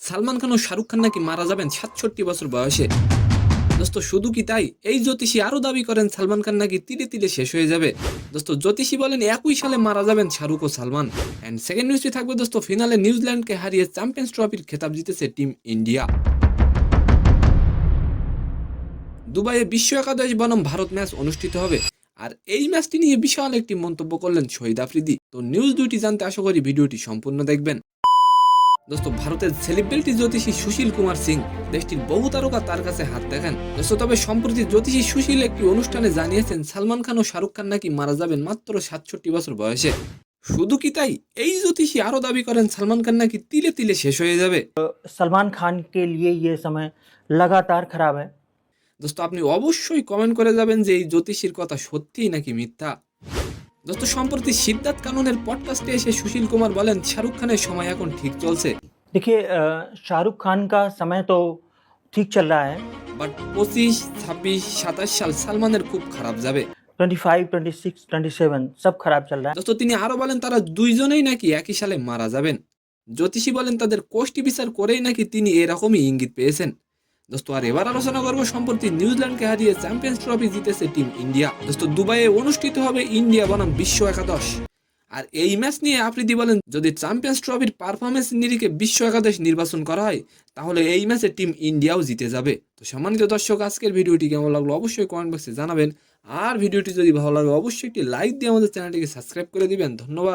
সালমান খান ও শাহরুখ খান নাকি মারা যাবেন ৬৭ বছর বয়সে। দোস্ত শুধু কি তাই, এই জ্যোতিষী আরো দাবি করেন সালমান খান নাকি তিলে তিলে শেষ হয়ে যাবে। দোস্ত জ্যোতিষী বলেন ২১ সালে মারা যাবেন শাহরুখ ও সালমান। এন্ড সেকেন্ড নিউজটি থাকবে দোস্ত, ফিনালে নিউজিল্যান্ডকে হারিয়ে চ্যাম্পিয়ন্স ট্রফির খেতাব জিতেছে টিম ইন্ডিয়া। দুবাইয়ে বিশ্ব একাদশ বনাম ভারত ম্যাচ অনুষ্ঠিত হবে, আর এই ম্যাচটি নিয়ে বিশাল একটি মন্তব্য করলেন শহীদ আফ্রিদি। তো নিউজ দুইটি জানতে আশা করি ভিডিওটি সম্পূর্ণ দেখবেন। দোস্ত ভারতের সেলিব্রিটি জ্যোতিষী সুশীল কুমার সিং দেশটির বহু তারকা তার কাছে হাত দেখেন। দোস্ত তবে সম্প্রতি জ্যোতিষী সুশীল একটি অনুষ্ঠানে জানিয়েছেন সালমান খান ও শাহরুখ খান নাকি মারা যাবেন মাত্র ৬৭ বছর বয়সে। শুধু কি তাই, এই জ্যোতিষী আরো দাবি করেন সালমান খান নাকি তিলে তিলে শেষ হয়ে যাবে। सलमान खान के लिए ये समय लगातार खराब है। দোস্ত আপনি অবশ্যই কমেন্ট করে যাবেন যে এই জ্যোতিষীর কথা সত্যিই নাকি মিথ্যা। দোস্ত সম্প্রতি সিদ্ধার্থ কাননের পডকাস্টে এসে সুশীল কুমার বলেন শাহরুখ খানের সময় এখন ঠিক চলছে, देखिए शाहरुख खान का समय तो ठीक चल रहा है। বাট ২৫, ২৬, ২৭ সাল সালমানের খুব খারাপ যাবে। 25, 26, 27 सब खराब चल रहा है। দোস্ত তিনি আরো বলেন তারা দুইজনেই নাকি একই সালে মারা যাবেন। জ্যোতিষী বলেন তাদের কোষ্ঠী বিচার করেই নাকি তিনি এরকমই ইঙ্গিত পেয়েছেন। দোস্ত আর এবার আলোচনা করবো সম্প্রতি নিউজিল্যান্ডকে হারিয়ে চ্যাম্পিয়ন্স ট্রফি জিতেছে টিম ইন্ডিয়া। দোস্ত দুবাইয়ে অনুষ্ঠিত হবে ইন্ডিয়া বনাম বিশ্ব একাদশ, আর এই ম্যাচ নিয়ে আফ্রিদি বলেন যদি চ্যাম্পিয়ন্স ট্রফির পারফরমেন্স নিরিখে বিশ্ব একাদশ নির্বাচন করা হয় তাহলে এই ম্যাচে টিম ইন্ডিয়াও জিতে যাবে। তো সম্মানিত দর্শক, আজকের ভিডিওটি কেমন লাগলো অবশ্যই কমেন্ট বক্সে জানাবেন, আর ভিডিওটি যদি ভালো লাগে অবশ্যই একটি লাইক দিয়ে আমাদের চ্যানেলটিকে সাবস্ক্রাইব করে দিবেন। ধন্যবাদ।